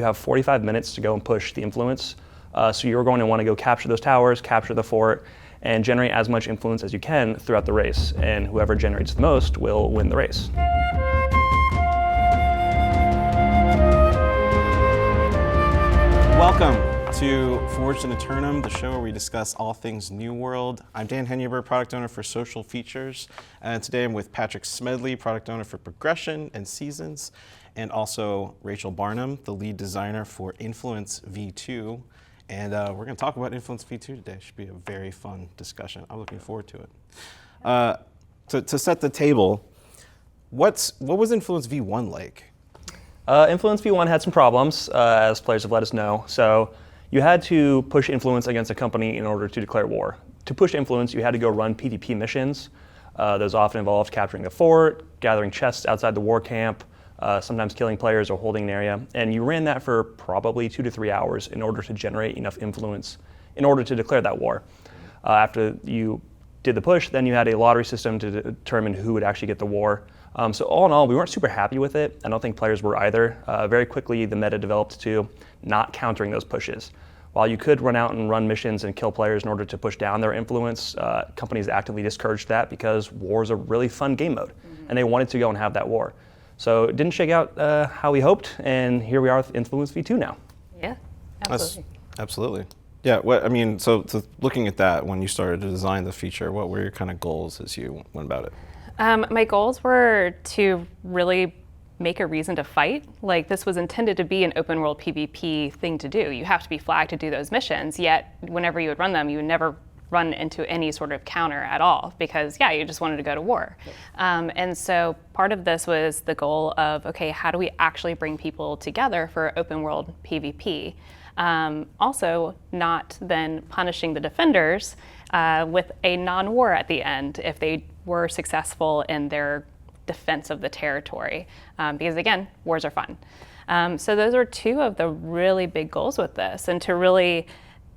You have 45 minutes to go and push the influence. So you're going to want to go capture those towers, capture the fort, and generate as much influence as you can throughout the race. And whoever generates the most will win the race. Welcome to Forged in Eternum, the show where we discuss all things New World. I'm Dan Henyeber, product owner for Social Features, and today I'm with Patrick Smedley, product owner for Progression and Seasons, and also Rachel Barnum, the lead designer for Influence V2. And we're going to talk about Influence V2 today. It should be a very fun discussion. I'm looking forward to it. To set the table, what was Influence V1 like? Influence V1 had some problems, as players have let us know. So you had to push influence against a company in order to declare war. To push influence, you had to go run PvP missions. Those often involved capturing the fort, gathering chests outside the war camp, sometimes killing players or holding an area. And you ran that for probably 2 to 3 hours in order to generate enough influence in order to declare that war. After you did the push, then you had a lottery system to determine who would actually get the war. So all in all, we weren't super happy with it. I don't think players were either. Very quickly, the meta developed to not countering those pushes. While you could run out and run missions and kill players in order to push down their influence, companies actively discouraged that because war is a really fun game mode, and they wanted to go and have that war. So it didn't shake out how we hoped, and here we are with Influence V2 now. Yeah, absolutely. Absolutely. Yeah, so looking at that, when you started to design the feature, what were your kind of goals as you went about it? My goals were to really make a reason to fight. Like, this was intended to be an open world PvP thing to do. You have to be flagged to do those missions, yet whenever you would run them, you would never run into any sort of counter at all because, you just wanted to go to war. Yep. And so part of this was the goal of, okay, how do we actually bring people together for open world PvP? Also, not then punishing the defenders with a non-war at the end if they were successful in their defense of the territory. Because again, wars are fun. So those are two of the really big goals with this, and to really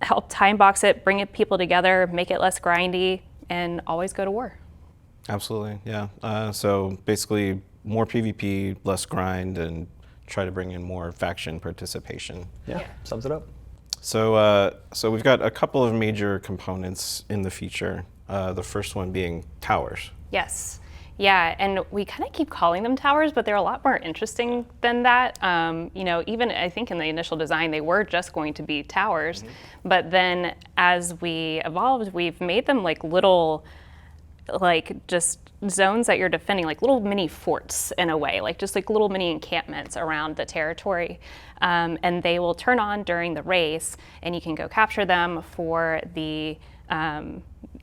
help time box it, bring people together, make it less grindy, and always go to war. Absolutely, yeah. So basically, more PvP, less grind, and try to bring in more faction participation. Yeah. Sums it up. So we've got a couple of major components in the feature. The first one being towers. Yes. Yeah, and we kind of keep calling them towers, but they're a lot more interesting than that. Even I think in the initial design, they were just going to be towers. Mm-hmm. But then as we evolved, we've made them like little, just zones that you're defending, like little mini forts in a way, just little mini encampments around the territory. And they will turn on during the race, and you can go capture them for the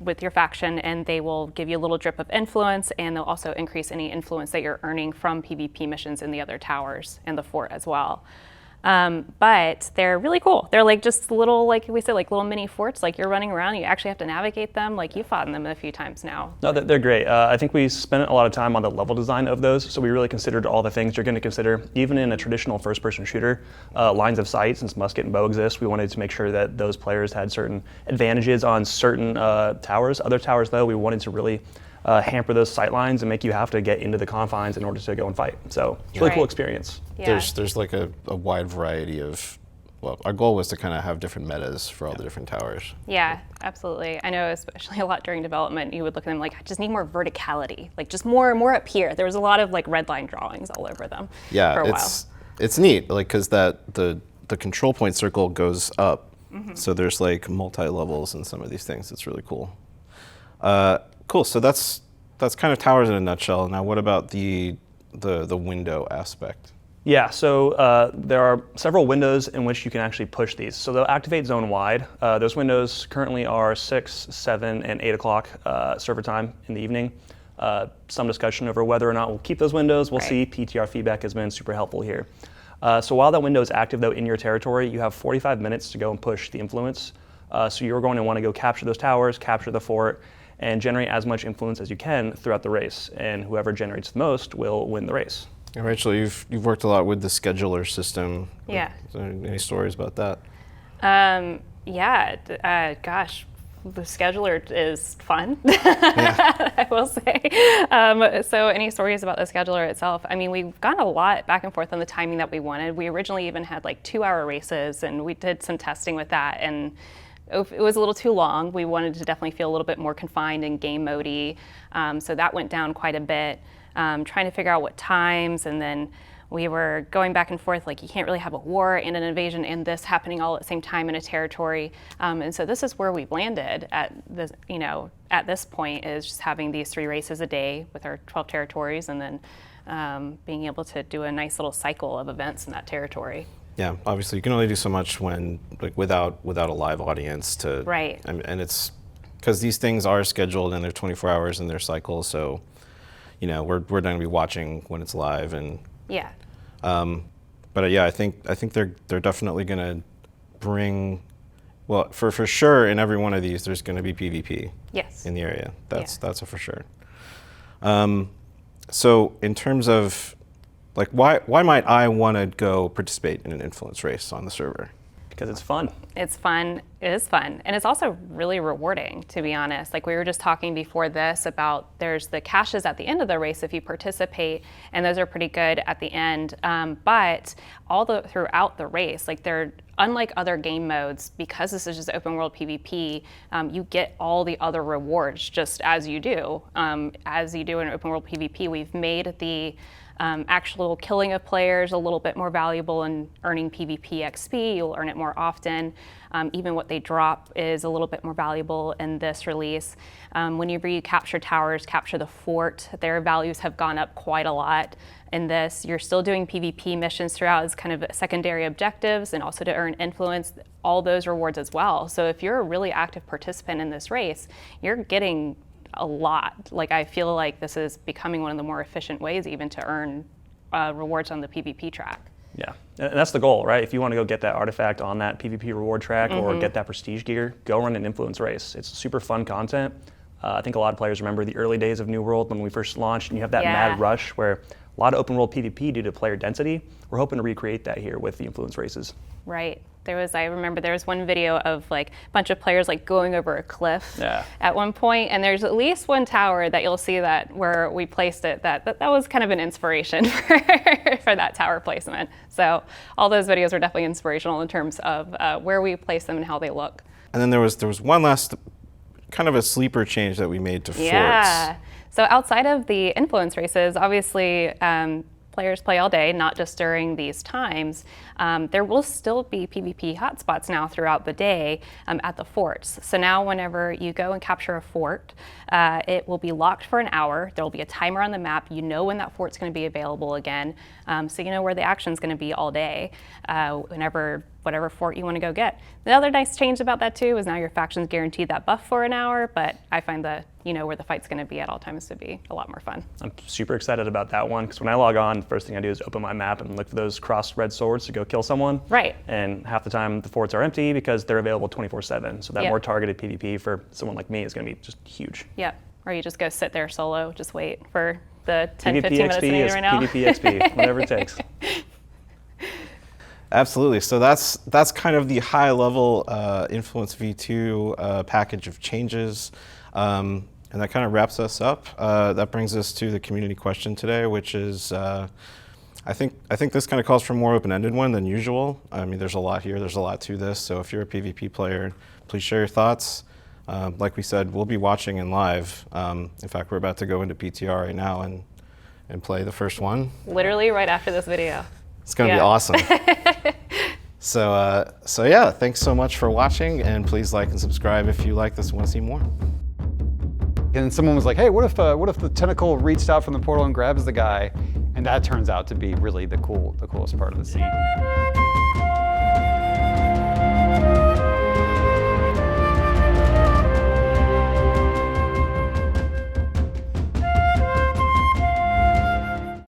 with your faction, and they will give you a little drip of influence, and they'll also increase any influence that you're earning from PvP missions in the other towers and the fort as well. But they're really cool. They're just little, like we said, little mini forts. You're running around, you actually have to navigate them. You've fought in them a few times now. No, they're great. I think we spent a lot of time on the level design of those, so we really considered all the things you're going to consider, even in a traditional first-person shooter. Lines of sight, since musket and bow exist, we wanted to make sure that those players had certain advantages on certain towers. Other towers, though, we wanted to really hamper those sight lines and make you have to get into the confines in order to go and fight. So it's a really cool experience. Yeah. There's a wide variety of, our goal was to kind of have different metas for all the different towers. Yeah, absolutely. I know, especially a lot during development, you would look at them I just need more verticality, just more up here. There was a lot of red line drawings all over them for a while. It's neat, because the control point circle goes up, mm-hmm. So there's multi-levels in some of these things. It's really cool. Cool. So that's kind of towers in a nutshell. Now, what about the window aspect? Yeah. So there are several windows in which you can actually push these. So they'll activate zone-wide. Those windows currently are 6, 7, and 8 o'clock server time in the evening. Some discussion over whether or not we'll keep those windows. We'll see. PTR feedback has been super helpful here. So while that window is active, though, in your territory, you have 45 minutes to go and push the influence. So you're going to want to go capture those towers, capture the fort, and generate as much influence as you can throughout the race. And whoever generates the most will win the race. And Rachel, you've worked a lot with the scheduler system. Yeah. Any stories about that? Gosh, the scheduler is fun, I will say. So any stories about the scheduler itself? I mean, we've gotten a lot back and forth on the timing that we wanted. We originally even had like 2-hour races, and we did some testing with that, and it was a little too long. We wanted to definitely feel a little bit more confined and game mode-y. So that went down quite a bit, trying to figure out what times, and then we were going back and forth, like you can't really have a war and an invasion and this happening all at the same time in a territory. And so this is where we've landed at this, at this point, is just having these 3 races a day with our 12 territories, and then being able to do a nice little cycle of events in that territory. Yeah, obviously you can only do so much when without a live audience to. Right. And it's because these things are scheduled and they're 24 hours in their cycle, so we're going to be watching when it's live and. Yeah. But yeah, I think they're definitely going to bring. Well, for sure, in every one of these, there's going to be PvP. Yes. In the area. That's a for sure. So in terms of, like, why might I want to go participate in an influence race on the server? Because it's fun. It's fun. It is fun. And it's also really rewarding, to be honest. Like we were just talking before this about there's the caches at the end of the race if you participate, and those are pretty good at the end. But throughout the race, like they're unlike other game modes, because this is just open world PvP, you get all the other rewards just as you do. As you do in open world PvP, we've made the actual killing of players a little bit more valuable in earning PvP XP. You'll earn it more often. Even what they drop is a little bit more valuable in this release. Whenever you capture towers, capture the fort, their values have gone up quite a lot in this. You're still doing PvP missions throughout as kind of secondary objectives, and also to earn influence, all those rewards as well. So if you're a really active participant in this race, you're getting a lot. Like I feel like this is becoming one of the more efficient ways even to earn rewards on the PvP track. Yeah, and that's the goal, right? If you want to go get that artifact on that PvP reward track or get that prestige gear, go run an influence race. It's super fun content. I think a lot of players remember the early days of New World when we first launched, and you have that mad rush where a lot of open world PvP due to player density. We're hoping to recreate that here with the influence races. Right. I remember there was one video of like a bunch of players like going over a cliff at one point, and there's at least one tower that you'll see that where we placed it that was kind of an inspiration for that tower placement. So all those videos are definitely inspirational in terms of where we place them and how they look. And then there was one last kind of a sleeper change that we made to forts. So outside of the influence races, obviously players play all day, not just during these times. There will still be PvP hotspots now throughout the day at the forts. So now whenever you go and capture a fort, it will be locked for an hour. There will be a timer on the map. You know when that fort's going to be available again. So you know where the action's going to be all day, whatever fort you want to go get. The other nice change about that too is now your faction's guaranteed that buff for an hour, but I find where the fight's going to be at all times to be a lot more fun. I'm super excited about that one, because when I log on, the first thing I do is open my map and look for those crossed red swords to go kill someone. Right. And half the time the forts are empty because they're available 24/7. So that more targeted PvP for someone like me is going to be just huge. Yep. Or you just go sit there solo, just wait for the 10, PvP 15 minutes XP we need is right now. PvP XP, whatever it takes. Absolutely. So that's kind of the high level Influence V2 package of changes. And that kind of wraps us up. That brings us to the community question today, which is, I think this kind of calls for a more open-ended one than usual. I mean, there's a lot here. There's a lot to this. So if you're a PvP player, please share your thoughts. Like we said, we'll be watching in live. In fact, we're about to go into PTR right now and play the first one. Literally right after this video. It's going to be awesome. So yeah, thanks so much for watching, and please like and subscribe if you like this and want to see more. And someone was like, hey, what if the tentacle reached out from the portal and grabs the guy? And that turns out to be really the coolest part of the scene.